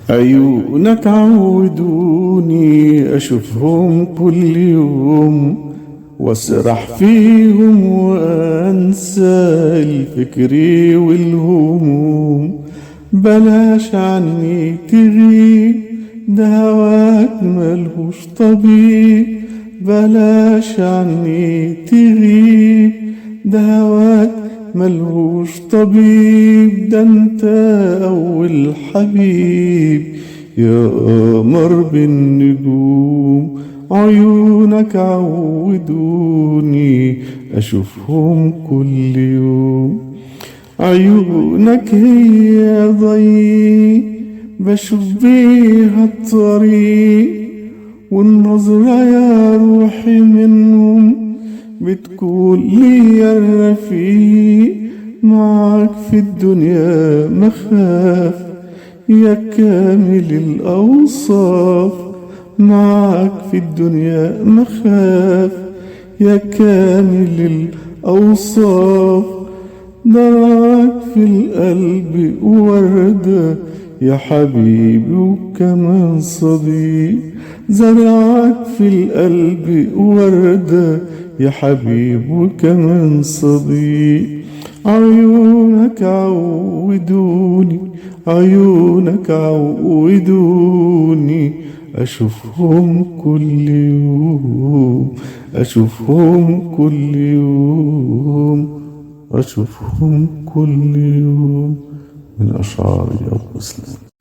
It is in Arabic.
عيونك عودوني أشوفهم كل يوم، واسرح فيهم وأنسى الفكر والهموم. بلاش عني تغيب، ده هواك ملهوش طبيب. بلاش عني تغيب، ده هواك ملهوش طبيب. ده انت اول حبيب يا قمر بالنجوم. عيونك عودوني اشوفهم كل يوم. عيونك هي ضي بشوف بيها الطريق، والنظرة يا روحي منهم بتقول لي يا الرفيق. معاك في الدنيا مخاف يا كامل الأوصاف. معاك في الدنيا مخاف يا كامل الأوصاف. دراك في القلب وردة يا حبيبي وكمان صديق. زرعك في القلب وردة يا حبيبي وكمان صديق. عيونك عودوني، عيونك عودوني أشوفهم كل يوم، أشوفهم كل يوم، أشوفهم كل يوم. من أشعار أبو إسلام.